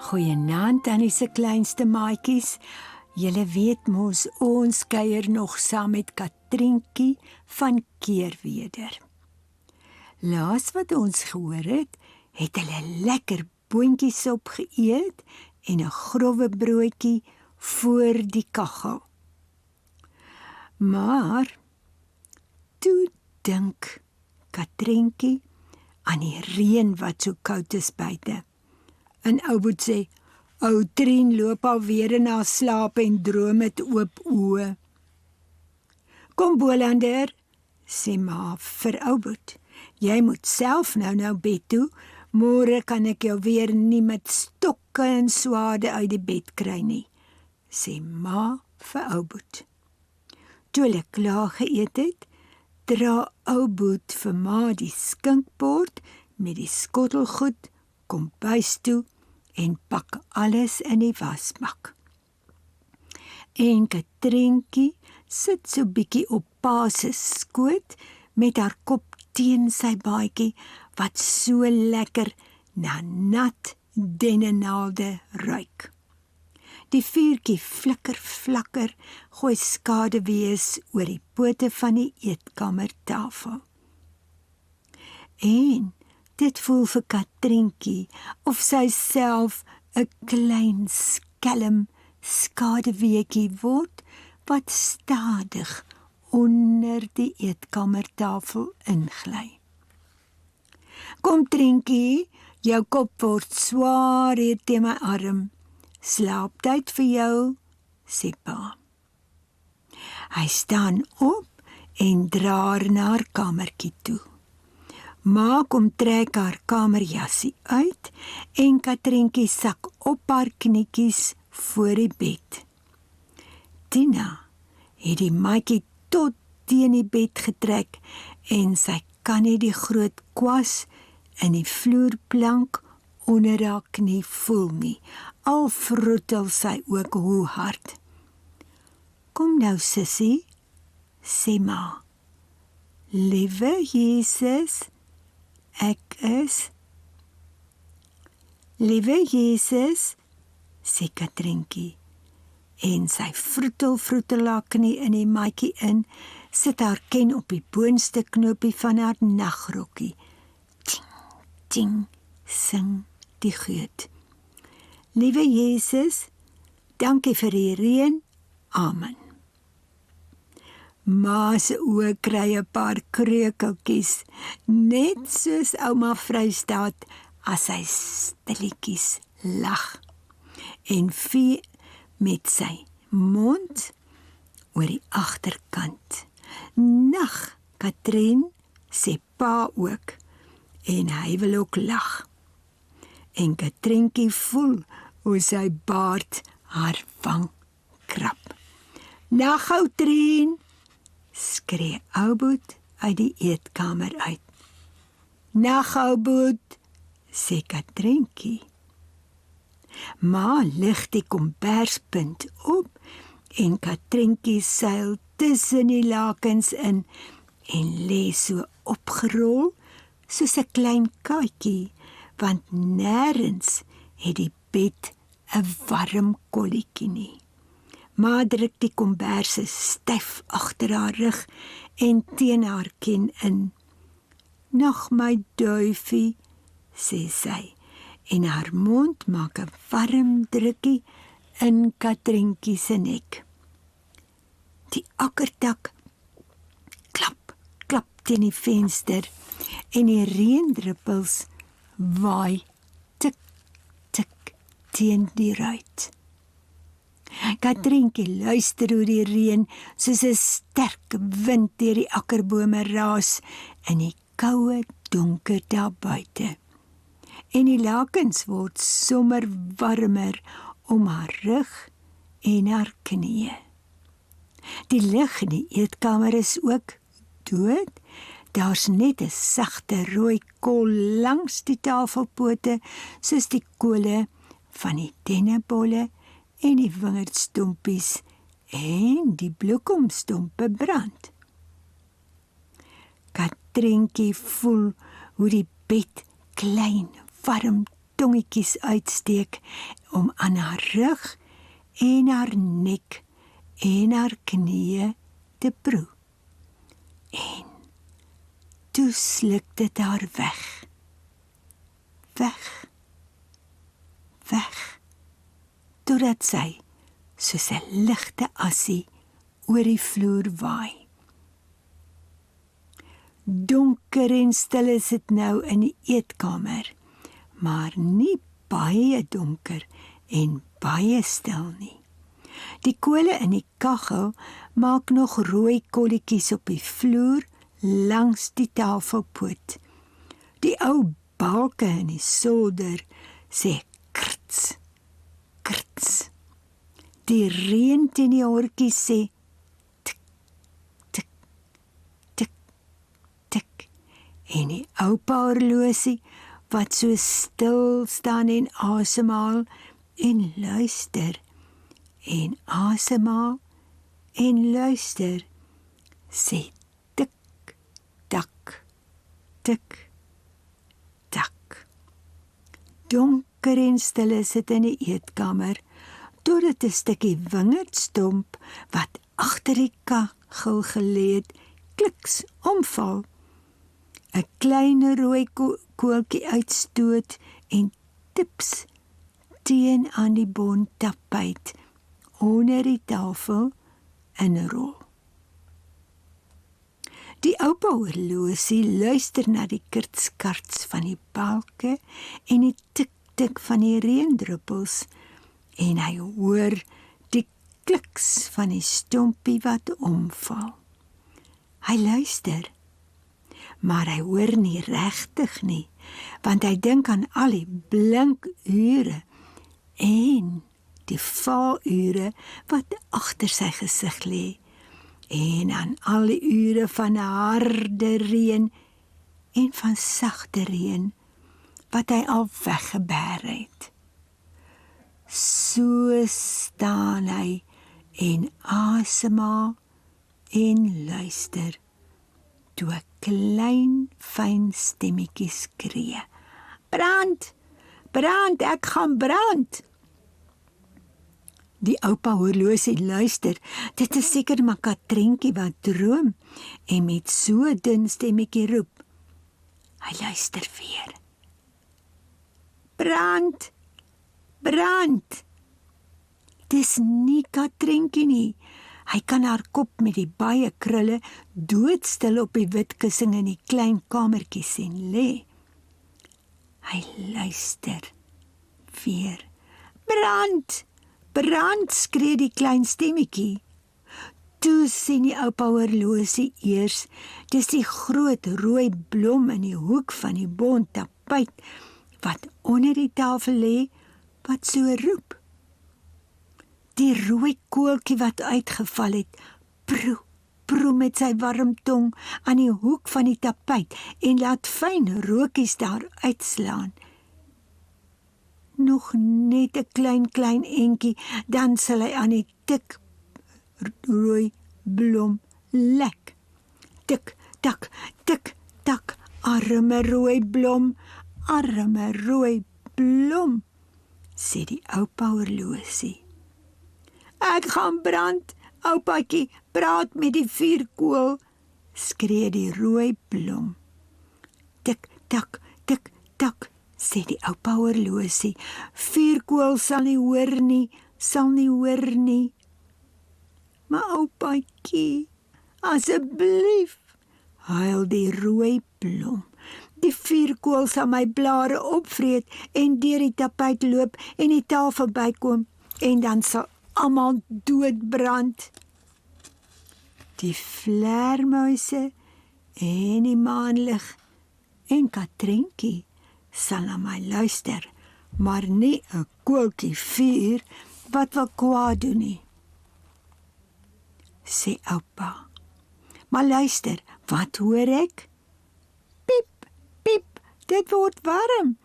Goeienaand aan die se kleinste maatjies. Julle weet mos ons kuier nog saam met Katrientjie van Keerweder. Laas wat ons gehoor het, het hulle lekker boontjiesop geëet en 'n growwe broodjie voor die kaggel. Maar toe dink Katrientjie aan die reën wat so koud is buite. En Ouboet sê, ou Trien loop alweer in haar slaap en droom met oop oë. Kom Bolander, sê ma vir Ouboet. Jy moet self nou bed toe, môre kan ek jou weer nie met stokke en swaarde uit die bed kry nie, sê ma vir Ouboet. Toe hulle klaar geëet het, dra Ouboet vir ma die skinkbord met die skottelgoed, kom bys toe en pak alles in die wasbak. En Katrientjie sit so bietjie op pa se skoot met haar kop teen sy baadjie wat so lekker na nat dennenaalde ruik. Die vuurtjie flikker flakker, gooi skaduwees oor die pote van die eetkamertafel. En dit voel vir Katrientjie of sy self 'n klein skelm skaduweetjie word wat stadig onder die eetkamertafel ingly. Kom Trientjie, jou kop word swaar hier teen my arm. Slaaptyd vir jou, sê pa. Hy staan op en dra haar na haar kamertjie toe. Ma kom trek haar kamerjassie uit en Katrientjie sak op haar knietjies voor die bed. Tina het die maatjie tot teen die bed getrek en sy kan nie die groot kwas in die vloerplank onder haar knie voel nie, al vroetel sy ook hoe hard. Kom nou sussie, sê ma. Liewe Jesus, ek is. Liewe Jesus, sê Katrientjie, en sy vroetel haar knie in die maatjie in, sit haar ken op die boonste knoopie van haar nagrokkie. Ting, ting, sing die geut. Liewe Jesus, dankie vir die reën, amen. Ma se oë kry 'n paar kreukeltjies, net soos ouma Vrystaat as sy stilletjies lag en vee met sy mond oor die agterkant. Nag, Katrien, sê pa ook, en hy wil ook lag. En Katrientjie voel hoe sy baard haar wang krap. Nag, ou Trien, skree Ouboet uit die eetkamer uit. Nag, Ouboet, sê Katrientjie. Ma lig die komberspunt op en Katrientjie seil tussen die lakens in en lê so opgerol soos 'n klein katjie, want nêrens het die bed 'n warm kolletjie nie. Ma druk die komberse styf agter haar rug en teen haar kin in. Nog my duifie, sê sy, en haar mond maak 'n warm drukkie in Katrientjie se nek. Die akkertak klap, klap teen die venster en die reendruppels waai tik, tik teen die ruit. Katrientjie luister hoe die reën soos 'n sterk wind deur die akkerbome raas in die koue donker daar buite. En die lakens word sommer warmer om haar rug en haar knieë. Die lig in die eetkamer is ook dood. Daar's net 'n sagte rooi kol langs die tafelpote, soos die kole van die dennebolle en die wingerdstompies en die bloekomstompe brand. Katrientjie voel hoe die bed klein, warm tongetjies uitsteek om aan haar rug en haar nek en haar knieë te proe. En toe sluk dit haar weg. Weg. Weg. Totdat sy soos 'n ligte assie oor die vloer waai. Donker en stil is dit nou in die eetkamer, maar nie baie donker en baie stil nie. Die kole in die kaggel maak nog rooi kolletjies op die vloer langs die tafelpoot. Die ou balke in die solder sê krts, krts. Die reën teen die hortjies sê tik, tik, tik, tik. En die oupa horlosie wat so stil staan en asemhaal en luister en asemhaal en luister sê tik, tak, tik, tak. Donker en stil is dit in die eetkamer, totdat 'n stukkie wingerdstomp wat agter die kaggel gelê het, kliks omval. 'n Klein rooi koeltjie uitstoot en tips teen aan die bontapuit onder die tafel in 'n rol. Die oupa horlosie luister na die kirtskarts van die balke en die tik-tik van die reendruppels en hy hoor die kliks van die stompie wat omval. Hy luister, maar hy hoor nie regtig nie, want hy dink aan al die blink ure en die valure wat agter sy gesig lê en aan al die ure van harde reën en van sagte reën wat hy al weggeberg het. So staan hy en asemhaal en luister toe 'n klein fyn stemmetjie skree: "Brand! Brand, ek gaan brand!" Die oupa horlosie luister, dit is seker maar Katrientjie wat droom en met so 'n dun stemmetjie roep. Hy luister weer. "Brand! Brand!" Dis nie Katrientjie nie. Hy kan haar kop met die baie krulle doodstil op die wit kussing in die klein kamertjie sien lê. Hy luister weer. "Brand! Brand!" skree die klein stemmetjie. Toe sien die oupa horlosie eers, dis die groot rooi blom in die hoek van die bontapuit wat onder die tafel lê, wat so roep. Die rooi koeltjie wat uitgeval het, proe, proe met sy warm tong aan die hoek van die tapuit en laat fyn rookies daar uitslaan. Nog net 'n klein entjie, dan sal hy aan die tik rooi blom lek. Tik, tak, tik, tak, arme rooi blom, sê die oupa horlosie. "Ek gaan brand, oupaatjie, praat met die vuurkoel," skree die rooi blom. Tik, tak, sê die oupa horlosie. "Vuurkoel sal nie hoor nie. Maar oupaatjie, asseblief," huil die rooi blom. "Die vuurkoel sal my blare opvreet en deur die tapuit loop en die tafel bykom en dan sal almal doodbrand." Die vleermuise en die maanlig en Katrientjie sal na my luister, maar nie 'n koeltjie vuur wat wil kwaad doen nie, sê oupa. "Maar luister, wat hoor ek? Piep, piep, dit word warm,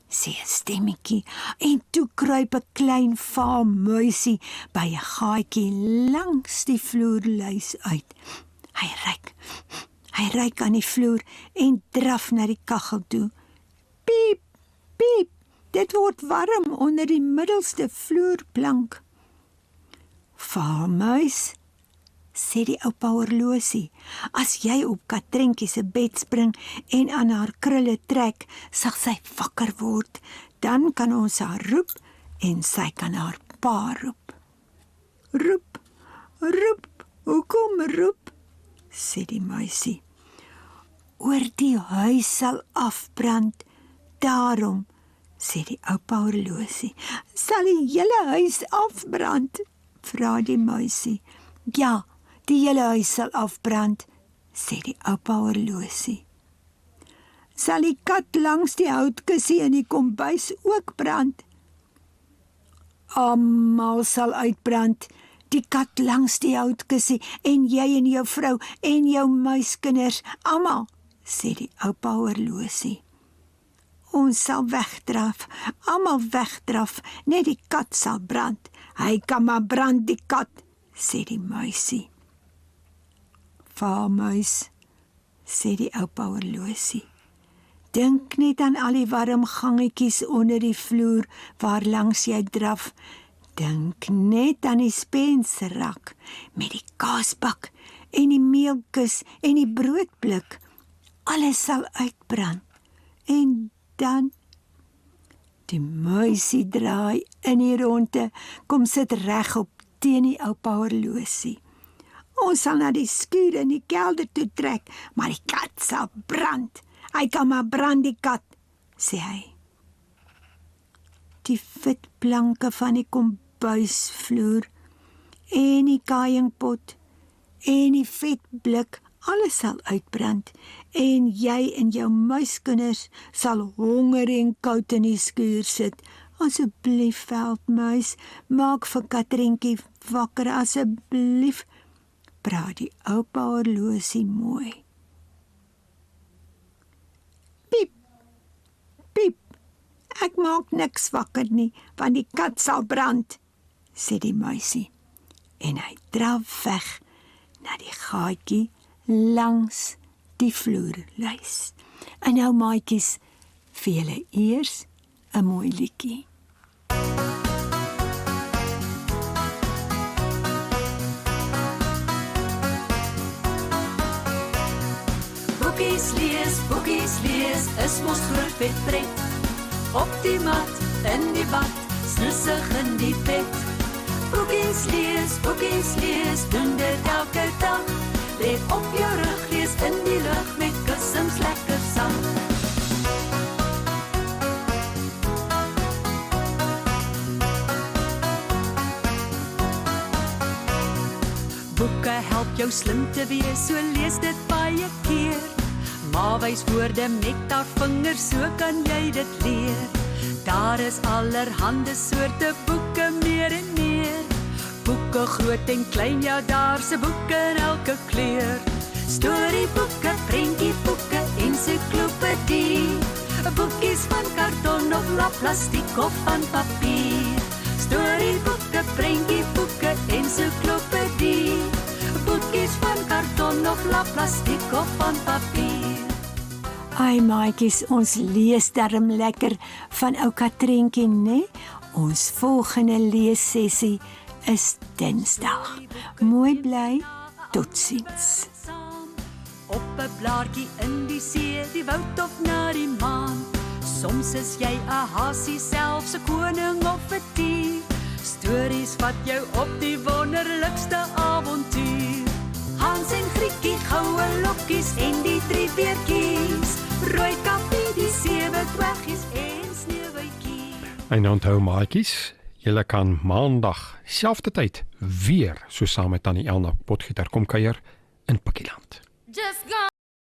sê 'n stemmetjie en toe kruip 'n klein vaal muisie by 'n gaatjie langs die vloerluis uit. Hy ryk aan die vloer en draf na die kaggel toe Dit word warm onder die middelste vloerplank. Vaalmuis, sê die oupa horlosie, as jy op Katrinkie se bed spring en aan haar krulle trek, sal sy wakker word. Dan kan ons haar roep en sy kan haar pa roep. Roep, roep, hoekom roep? Sê die muisie. Oor die huis sal afbrand, daarom, sê die oupa horlosie. Sal die hele huis afbrand? Vra die muisie. Ja, die hele huis sal afbrand, sê die oupa horlosie. Sal die kat langs die houtkussie in die kombuis ook brand? Almal sal uitbrand, die kat langs die houtkussie en jy en jou vrou en jou muiskinders, almal, sê die oupa horlosie. Ons sal wegdraf, almal wegdraf, net die kat sal brand. Hy kan maar brand die kat, sê die muisie. Vaalmuis, sê die oupa horlosie. Dink net aan al die warm gangetjies onder die vloer waar langs jy draf. Dink net aan die spensrak met die kaasbak en die meelkus en die broodblik. Alles sal uitbrand. En dan die muisie draai in die ronde, kom sit regop teen die oupa horlosie. Ons sal na die skuur in die kelder toe trek, maar die kat sal brand. Hy kan maar brand die kat, sê hy. Die witplanke van die kombuisvloer en die kaaiingpot en die vetblik, alles sal uitbrand en jy en jou muiskinders sal honger en koud in die skuur sit. Asseblief, veldmuis, maak vir Katrinkie wakker, asseblief, praat die oupa horlosie mooi. Piep, piep, ek maak niks wakker nie, want die kat sal brand, sê die muisie. En hy draf weg na die gaatjie langs die vloerlys. En nou maatjies, vir julle eers 'n mooi liedjie. Boekies lees, is mos groot vet pret. Op die mat, in die bad, snusig in die bed. Boekies lees, doen dit elke dag. Lê op jou rug, lees in die lug met kussings lekker sang. Boeke help jou slim te wees, so lees dit baie keer. Maar wys woorde met haar vingers, so kan jy dit leer. Daar is allerhande soorte boeke, meer en meer. Boeke groot en klein, ja daar se boeke in elke kleur. Storieboeke, prentjieboeke, ensiklopedie. Boekies van karton of laplastiek of van papier. Storieboeke, prentjieboeke, ensiklopedie. Boekies van karton of laplastiek of van papier. Ai maatjies, ons lees darm lekker van ou Katrinkie, né? Ons volgende leessessie is Dinsdag. Mooi bly, totsiens. Op 'n blaartjie in die see, die woud of na die maan. Soms is jy 'n hasie, selfs 'n koning of 'n dier. Stories wat jou op die wonderlikste avontuur. Hans en Grietjie, goue lokkies en die 3 beertjies. Rooi kappie, die 7 dwergies en Sneeuwwitjie. En onthou maatjies, julle kan maandag selfde tyd weer so saam met Tannie Elna Potgieter kom kuier in Pikieland. Just